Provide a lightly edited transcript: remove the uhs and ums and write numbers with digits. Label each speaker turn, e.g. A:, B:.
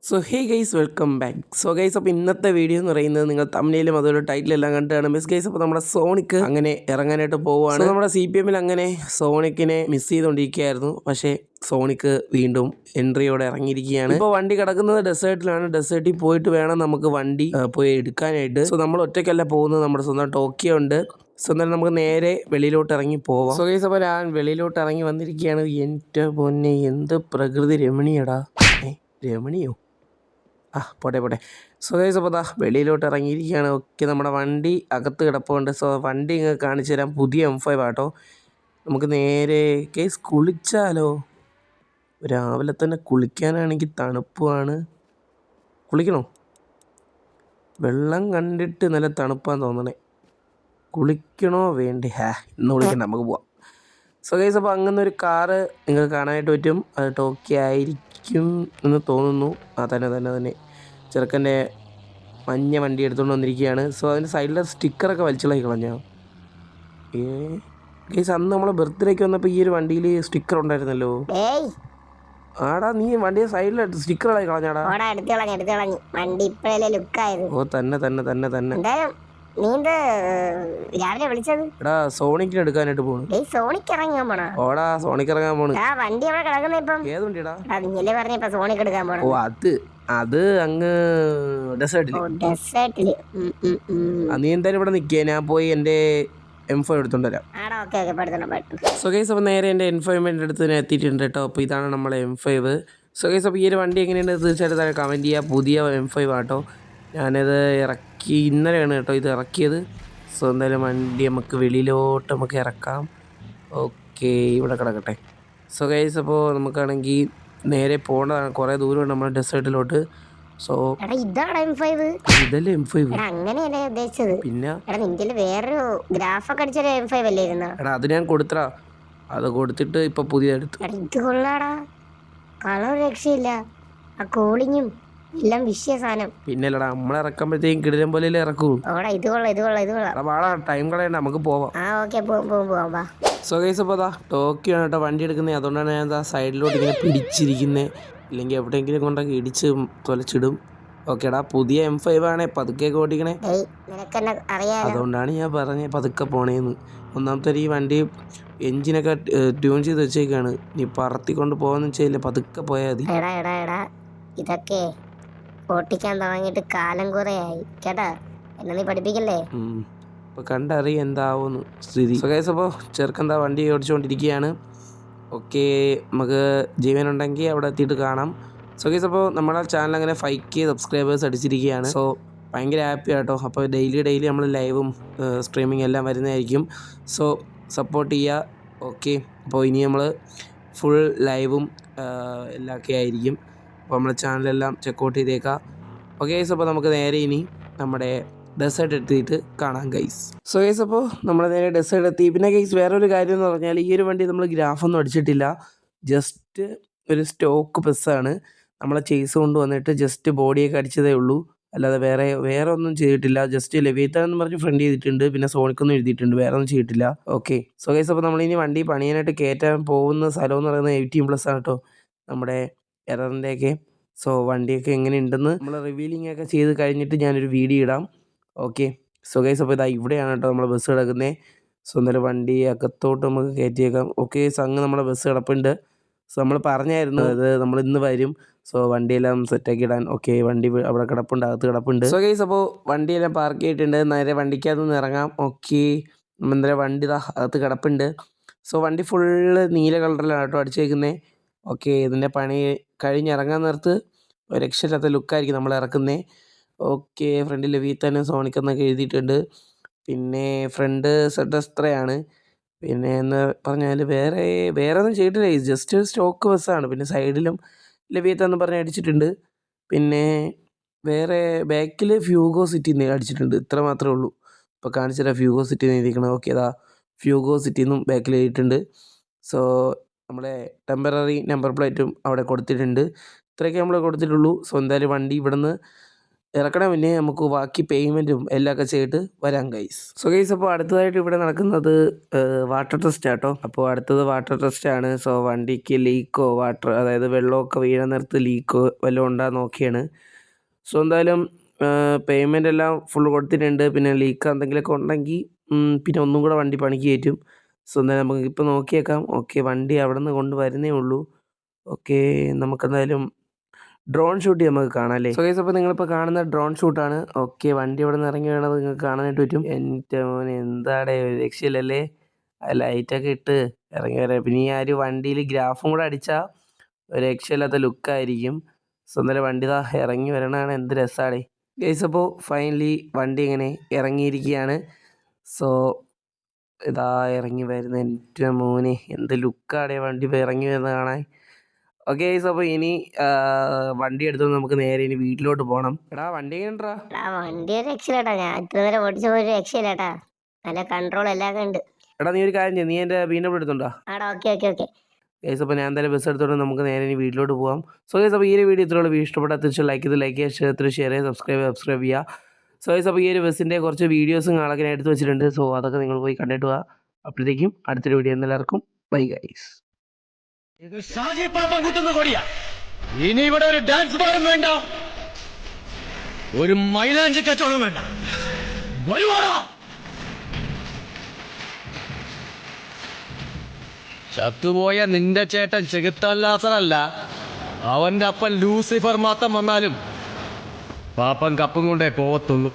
A: So hey guys welcome back. So guys അപ്പോൾ ഇന്നത്തെ video എന്ന് പറയുന്നത് നിങ്ങൾ തമ്മിലും അതുപോലെ ടൈറ്റിലെല്ലാം കണ്ടാണ് മിസ് ഗൈസ്. അപ്പോൾ നമ്മുടെ സോണിക്ക് അങ്ങനെ ഇറങ്ങാനായിട്ട് പോവുകയാണ്. നമ്മുടെ CPM അങ്ങനെ സോണിക്കിനെ മിസ് ചെയ്തുകൊണ്ടിരിക്കുകയായിരുന്നു. പക്ഷേ സോണിക്ക് വീണ്ടും എൻട്രിയോടെ ഇറങ്ങിയിരിക്കുകയാണ്. ഇപ്പോൾ വണ്ടി കിടക്കുന്നത് ഡെസേർട്ടിലാണ്. ഡെസേർട്ടിൽ പോയിട്ട് വേണം നമുക്ക് വണ്ടി പോയി എടുക്കാനായിട്ട്. സോ നമ്മൾ ഒറ്റയ്ക്കല്ല പോകുന്നത്, നമ്മുടെ സ്വന്തം ടോക്കിയോ ഉണ്ട്. സോ എന്നാലും നമുക്ക് നേരെ വെളിയിലോട്ട് ഇറങ്ങി പോവാം. സോ ഗൈസ് അപ്പോൾ ഞാൻ വെളിയിലോട്ട് ഇറങ്ങി വന്നിരിക്കുകയാണ്. എൻ്റെ പൊന്നെ എന്ത് പ്രകൃതി രമണീയടാ. രമണിയോ പോട്ടെ. സോ ഗൈസ് അപ്പോൾ വെളിയിലോട്ട് ഇറങ്ങിയിരിക്കുകയാണ്. ഓക്കെ, നമ്മുടെ വണ്ടി അകത്ത് കിടപ്പുണ്ട്. സോ വണ്ടി ഇങ്ങ് കാണിച്ചു തരാം. പുതിയ M5 ആട്ടോ. നമുക്ക് നേരെ കേസ് കുളിച്ചാലോ? രാവിലെ തന്നെ കുളിക്കാനാണെങ്കിൽ തണുപ്പുമാണ്. കുളിക്കണോ? വെള്ളം കണ്ടിട്ട് നല്ല തണുപ്പാന്ന് തോന്നണേ. കുളിക്കണോ വേണ്ടേ? ഇന്ന് കുളിക്കണ്ട, നമുക്ക് പോവാം. സോ ഗൈസ് അപ്പോൾ അങ്ങനെ ഒരു കാറ് നിങ്ങൾക്ക് കാണാനായിട്ട് പറ്റും. അത് ടോക്കി ആയിരിക്കും എന്ന് തോന്നുന്നു. തന്നെ ചെറുക്കൻ്റെ മഞ്ഞ വണ്ടി എടുത്തുകൊണ്ട് വന്നിരിക്കുകയാണ്. സോ അതിൻ്റെ സൈഡിലെ സ്റ്റിക്കറൊക്കെ വലിച്ചിളക്കി കളഞ്ഞോ? ഗൈസ് അന്ന് നമ്മളെ ബർത്ത്ഡേക്ക് വന്നപ്പോൾ ഈ ഒരു വണ്ടിയിൽ സ്റ്റിക്കർ ഉണ്ടായിരുന്നല്ലോ. ആടാ, നീ വണ്ടിയെ സൈഡിൽ സ്റ്റിക്കർ ഇളക്കി കളഞ്ഞാടാ? ഓ തന്നെ
B: രാവിലെ വിളിച്ചത്
A: എടാ സോണിക്കിന് എടുക്കാനായിട്ട് പോണു.
B: സോണിക്ക് ഇറങ്ങാൻ പോണോ?
A: ഓടാ സോണിക്ക് ഇറങ്ങാൻ പോണു.
B: വണ്ടി അവിടെ കിടക്കുന്ന ഇപ്പം
A: ഏത് വണ്ടിടാ?
B: നീല്ലേ പറഞ്ഞ സോണിക്ക് എടുക്കാൻ പോണോ?
A: ഓ അത് അങ്ങ് ഡെസേർട്ടില്. നീ എന്തായാലും ഇവിടെ നിൽക്കുക, ഞാൻ പോയി എൻ്റെ M5 എടുത്തോണ്ട് വരാം. സോ ഗൈസ് അപ്പോൾ നേരെ എൻ്റെ M5 അടുത്ത് ഞാൻ എത്തിയിട്ടുണ്ട് കേട്ടോ. അപ്പോൾ ഇതാണ് നമ്മളെ M5. സോ ഗൈസ് അപ്പോൾ ഈ ഒരു വണ്ടി എങ്ങനെയുണ്ട് തീർച്ചയായിട്ടും തന്നെ കമൻറ്റ് ചെയ്യുക. പുതിയ M5 ആട്ടോ. ഞാനത് ഇറക്കി ഇന്നലെയാണ് കേട്ടോ ഇത് ഇറക്കിയത്. സോ എന്തായാലും വണ്ടി നമുക്ക് വെളിയിലോട്ട് നമുക്ക് ഇറക്കാം. ഓക്കെ, ഇവിടെ കിടക്കട്ടെ. സോ ഗൈസ് അപ്പോൾ നമുക്കാണെങ്കിൽ നേരെ പോകേണ്ടതാണ്. കുറേ ദൂരമുണ്ട് നമ്മുടെ ഡെസേർട്ടിലോട്ട്. സോ ഇതല്ലേ M5?
B: അങ്ങനെയല്ലേ ഉദ്ദേശിച്ചത്.
A: പിന്നെ
B: നിന്റെ വേറൊരു ഗ്രാഫൊക്കെ അടിച്ചൊരു M5 അല്ലായിരുന്നോ?
A: എടാ അത് ഞാൻ കൊടുത്തടാ. അത് കൊടുത്തിട്ട് ഇപ്പൊ പുതിയ എടുത്തു.
B: ഇത് കൊള്ളാടാ, കളർ രക്ഷയില്ല. ആ കൂളിങ്ങും എല്ലാം വിഷയ സാധനം.
A: പിന്നല്ലടാ നമ്മൾ ഇറക്കുമ്പോഴത്തേക്കും കിടിലം പോലെ ഇറക്കൂ.
B: ഇത് കൊള്ളാം.
A: വാടാ, ടൈം കളയണ്ട, നമുക്ക് പോവാം.
B: ഓക്കെ, പോവാം.
A: സോ ഗൈസ് അപ്പോൾ ടോക്കിയോ ആണ് കേട്ടോ വണ്ടി എടുക്കുന്നത്. അതുകൊണ്ടാണ് ഞാൻ സൈഡിലോട്ട് ഇങ്ങനെ പിടിച്ചിരിക്കുന്നത്. ഇല്ലെങ്കിൽ എവിടെയെങ്കിലും കൊണ്ടൊക്കെ ഇടിച്ച് തൊലച്ചിടും. ഓക്കേടാ, പുതിയ M5 ആണേ, പതുക്കെ ഓടിക്കണേ. അതുകൊണ്ടാണ് ഞാൻ പറഞ്ഞത് പതുക്കെ പോണേന്ന്. ഒന്നാമത്തെ ഈ വണ്ടി എഞ്ചിനൊക്കെ ട്യൂൺ ചെയ്ത് വെച്ചേക്കാണ്. നീ പറത്തിക്കൊണ്ട് പോകാന്ന് വെച്ചാൽ പതുക്കെ പോയാൽ മതി.
B: ഇതൊക്കെ ഓട്ടിക്കാൻ തുടങ്ങിയിട്ട് കാലം കുറയായി കേട്ടാ, എന്നെ നീ പഠിപ്പിക്കല്ലേ.
A: അപ്പോൾ കണ്ടറിയാം എന്താവുമെന്ന് സ്ഥിതി. സോ ഗൈസ് അപ്പോൾ ചെറുക്കെന്താ വണ്ടി ഓടിച്ചുകൊണ്ടിരിക്കുകയാണ്. ഓക്കെ, നമുക്ക് ജീവനുണ്ടെങ്കിൽ അവിടെ എത്തിയിട്ട് കാണാം. സോ ഗൈസ് അപ്പോൾ നമ്മുടെ ചാനൽ അങ്ങനെ 5K സബ്സ്ക്രൈബേഴ്സ് അടിച്ചിരിക്കുകയാണ്. സോ ഭയങ്കര ഹാപ്പി ആട്ടോ. അപ്പോൾ ഡെയിലി നമ്മൾ ലൈവും സ്ട്രീമിങ് എല്ലാം വരുന്നതായിരിക്കും. സോ സപ്പോർട്ട് ചെയ്യുക. ഓക്കെ, അപ്പോൾ ഇനി നമ്മൾ ഫുൾ ലൈവും എല്ലാമൊക്കെ ആയിരിക്കും. അപ്പോൾ നമ്മുടെ ചാനലെല്ലാം ചെക്കൗട്ട് ചെയ്തേക്കാം. ഓക്കെ ഗൈസ്, അപ്പോൾ നമുക്ക് നേരെ ഇനി നമ്മുടെ ഡെസേർട്ട് എത്തിയിട്ട് കാണാം ഗൈസ്. സോ ഗൈസ് അപ്പോൾ നമ്മൾ നേരെ ഡെസേർട്ട് എത്തി. പിന്നെ ഗൈസ് വേറൊരു കാര്യം എന്ന് പറഞ്ഞാൽ ഈ ഒരു വണ്ടി നമ്മൾ ഗ്രാഫൊന്നും അടിച്ചിട്ടില്ല. ജസ്റ്റ് ഒരു സ്റ്റോക്ക് ബസ്സാണ്. നമ്മളെ ചേസ് കൊണ്ടുവന്നിട്ട് ജസ്റ്റ് ബോഡിയൊക്കെ അടിച്ചതേ ഉള്ളൂ. അല്ലാതെ വേറെ ഒന്നും ചെയ്തിട്ടില്ല. ജസ്റ്റ് ലെവിയേറ്റർ എന്ന് പറഞ്ഞ് ഫ്രണ്ട് ചെയ്തിട്ടുണ്ട്. പിന്നെ സോണിക്കൊന്നും എഴുതിയിട്ടുണ്ട്. വേറെ ഒന്നും ചെയ്തിട്ടില്ല. ഓക്കെ, സോ ഗൈസ് അപ്പോൾ നമ്മളിനി വണ്ടി പണിയാനായിട്ട് കയറ്റാൻ പോകുന്ന സ്ഥലം എന്ന് പറയുന്നത് 18+ ആണ് കേട്ടോ, നമ്മുടെ എററിൻ്റെയൊക്കെ. സോ വണ്ടിയൊക്കെ എങ്ങനെ ഉണ്ടെന്ന് നമ്മൾ റിവീലിംഗ് ഒക്കെ ചെയ്ത് കഴിഞ്ഞിട്ട് ഞാനൊരു വീഡിയോ ഇടാം. ഓക്കെ, സോ ഗൈസ് അപ്പോൾ ഇവിടെയാണ് കേട്ടോ നമ്മൾ ബസ് കിടക്കുന്നത്. സോ എന്തായാലും വണ്ടി അകത്തോട്ട് നമുക്ക് കയറ്റിയേക്കാം. ഓക്കെ, അങ്ങ് നമ്മളെ ബസ് കിടപ്പുണ്ട്. സോ നമ്മൾ പറഞ്ഞായിരുന്നു അത് നമ്മൾ ഇന്ന് വരും. സോ വണ്ടിയെല്ലാം സെറ്റാക്കി ഇടാൻ. ഓക്കെ, വണ്ടി അവിടെ കിടപ്പുണ്ട്, അകത്ത് കിടപ്പുണ്ട്. സോ ഗൈസ് അപ്പോൾ വണ്ടിയെല്ലാം പാർക്ക് ചെയ്തിട്ടുണ്ട്. നേരെ വണ്ടിക്കകത്ത് നിന്ന് ഇറങ്ങാം. ഓക്കെ, എന്തായാലും വണ്ടി അകത്ത് കിടപ്പുണ്ട്. സോ വണ്ടി ഫുള്ള് നീല കളറിലാണ് കേട്ടോ അടിച്ചേക്കുന്നത്. ഓക്കെ, ഇതിൻ്റെ പണി കഴിഞ്ഞിറങ്ങാൻ നേരത്ത് ഒരു രക്ഷയില്ലാത്ത ലുക്കായിരിക്കും നമ്മൾ ഇറക്കുന്നത്. ഓക്കെ, ഫ്രണ്ടിൽ വീത്തനും സോണിക്കെന്നൊക്കെ എഴുതിയിട്ടുണ്ട്. പിന്നെ ഫ്രണ്ട് സെഡസ്ത്രയാണ്. പിന്നെ എന്ന് പറഞ്ഞാൽ വേറെ ഒന്നും ചെയ്തിട്ടില്ല. ജസ്റ്റ് സ്റ്റോക്ക് ബസ്സാണ്. പിന്നെ സൈഡിലും ലവീത്ത എന്ന് പറഞ്ഞ് അടിച്ചിട്ടുണ്ട്. പിന്നെ വേറെ ബാക്കിൽ ഫ്യൂഗോ സിറ്റി അടിച്ചിട്ടുണ്ട്. ഇത്ര മാത്രമേ ഉള്ളൂ. ഇപ്പോൾ കാണിച്ചുതരാം. Fugo city എഴുതിയിരിക്കണം. Okay, Fugo city എന്നും ബാക്കിൽ എഴുതിയിട്ടുണ്ട്. സോ നമ്മളെ ടെമ്പററി നമ്പർ പ്ലേറ്റും അവിടെ കൊടുത്തിട്ടുണ്ട്. ഇത്രയൊക്കെ നമ്മൾ കൊടുത്തിട്ടുള്ളൂ. സോ എന്തായാലും വണ്ടി ഇവിടെ നിന്ന് ഇറക്കണ മുന്നേ നമുക്ക് ബാക്കി പേയ്മെൻറ്റും എല്ലാം ഒക്കെ ചെയ്തിട്ട് വരാം ഗൈസ്. സോ ഗൈസ് അപ്പോൾ അടുത്തതായിട്ട് ഇവിടെ നടക്കുന്നത് വാട്ടർ ടെസ്റ്റ് ആട്ടോ. അപ്പോൾ അടുത്തത് വാട്ടർ ടെസ്റ്റാണ്. സോ വണ്ടിക്ക് ലീക്കോ വാട്ടർ അതായത് വെള്ളമൊക്കെ വീഴാൻ നേരത്ത് ലീക്കോ വല്ലതും ഉണ്ടാകുന്ന നോക്കിയാണ്. സോ എന്തായാലും പേയ്മെൻ്റ് എല്ലാം ഫുൾ കൊടുത്തിട്ടുണ്ട്. പിന്നെ ലീക്ക് എന്തെങ്കിലുമൊക്കെ ഉണ്ടെങ്കിൽ പിന്നെ ഒന്നും കൂടെ വണ്ടി പണിക്ക് കയറ്റും. സോ എന്തായാലും നമുക്ക് ഇപ്പോൾ നോക്കിയേക്കാം. ഓക്കെ, വണ്ടി അവിടെ നിന്ന് കൊണ്ടുവരുന്നേ ഉള്ളൂ. ഓക്കെ, നമുക്കെന്തായാലും ഡ്രോൺ ഷൂട്ട് നമുക്ക് കാണാം അല്ലേ. സോ ഗൈസ് അപ്പോൾ നിങ്ങളിപ്പോൾ കാണുന്ന ഡ്രോൺ ഷൂട്ടാണ്. ഓക്കെ, വണ്ടി അവിടെ നിന്ന് ഇറങ്ങി വേണത് നിങ്ങൾക്ക് കാണാനായിട്ട് പറ്റും. എൻ്റെ മോനെ എന്താടേ ഒരു രക്ഷയില്ലല്ലേ. ലൈറ്റൊക്കെ ഇട്ട് ഇറങ്ങി വരാം. പിന്നെ ഈ ആ ഒരു വണ്ടിയിൽ ഗ്രാഫും കൂടെ അടിച്ചാൽ ഒരു രക്ഷയില്ലാത്ത ലുക്കായിരിക്കും. സോ എന്തായാലും വണ്ടി ഇതാ ഇറങ്ങി വരണതാണ്. എന്ത് രസമാണ് ഗൈസ്. അപ്പോൾ ഫൈനലി വണ്ടി ഇങ്ങനെ ഇറങ്ങിയിരിക്കുകയാണ്. സോ ഇതാ ഇറങ്ങി വരുന്ന എൻ്റെ മോനെ എന്ത് ലുക്കാടേ വണ്ടി ഇപ്പോൾ ഇറങ്ങി വരുന്നത് കാണാൻ. ഓക്കെ ഗൈസ്, അപ്പോൾ ഇനി വണ്ടി എടുത്ത് നമുക്ക് നേരെ ഇനി വീട്ടിലോട്ട് പോകണം. എടാ വണ്ടി എങ്ങനെയാ?
B: വണ്ടി ഒരു രക്ഷയില്ലാട്ടാ. ഞാൻ ഇത്ര നേരം ഓടിച്ചപ്പോൾ ഒരു രക്ഷയില്ലാട്ടാ. നല്ല കൺട്രോൾ എല്ലാം ഉണ്ട്.
A: എടാ നീ ഒരു കാര്യം ചെയ്യും, നീ എൻ്റെ വീടിൻ്റെ എടുത്തുണ്ടോ?
B: ആടാ, ഓക്കെ ഓക്കെ ഓക്കെ
A: ഗൈസ്. അപ്പോൾ ഞാൻ എന്തായാലും ബസ് എടുത്തോണ്ട് നമുക്ക് നേരെ ഇനി വീട്ടിലോട്ട് പോകാം. സോ ഗൈസ് അപ്പോൾ ഈ ഒരു വീഡിയോ ഇത്രയുള്ള ഇഷ്ടപ്പെട്ടാൽ തീർച്ചയായും ലൈക്ക് ചെയ്ത് ലൈക്ക് ചെയ്യുക, ഷെയർ ചെയ്യുക, സബ്സ്ക്രൈബ് ചെയ്യുക. സോ ഗൈസ് അപ്പോൾ ഈ ഒരു ബസ്സിൻ്റെ കുറച്ച് വീഡിയോസും കാണാൻ എടുത്ത് വെച്ചിട്ടുണ്ട്. സോ അതൊക്കെ നിങ്ങൾ പോയി കണ്ടിട്ട് പോവുക. അപ്പോഴത്തേക്കും അടുത്തൊരു വീഡിയോ എല്ലാവർക്കും ബൈ ഗൈസ്.
C: ഇത് ഷാജി പാപ്പൻ കുത്തുന്ന കൊടിയാ. ഇനി ഇവിടെ ഒരു ഡാൻസ് പാടും വേണ്ട, ഒരു മൈലാഞ്ചി കച്ചവടം വേണ്ട. വരുവാടാ. ചത്തുപോയ നിന്റെ ചേട്ടൻ ചെകുത്താല്ലാസനല്ല, അവന്റെ അപ്പൻ ലൂസിഫർ മാത്രം വന്നാലും പാപ്പൻ കപ്പും കൊണ്ടേ പോവത്തുള്ളൂ.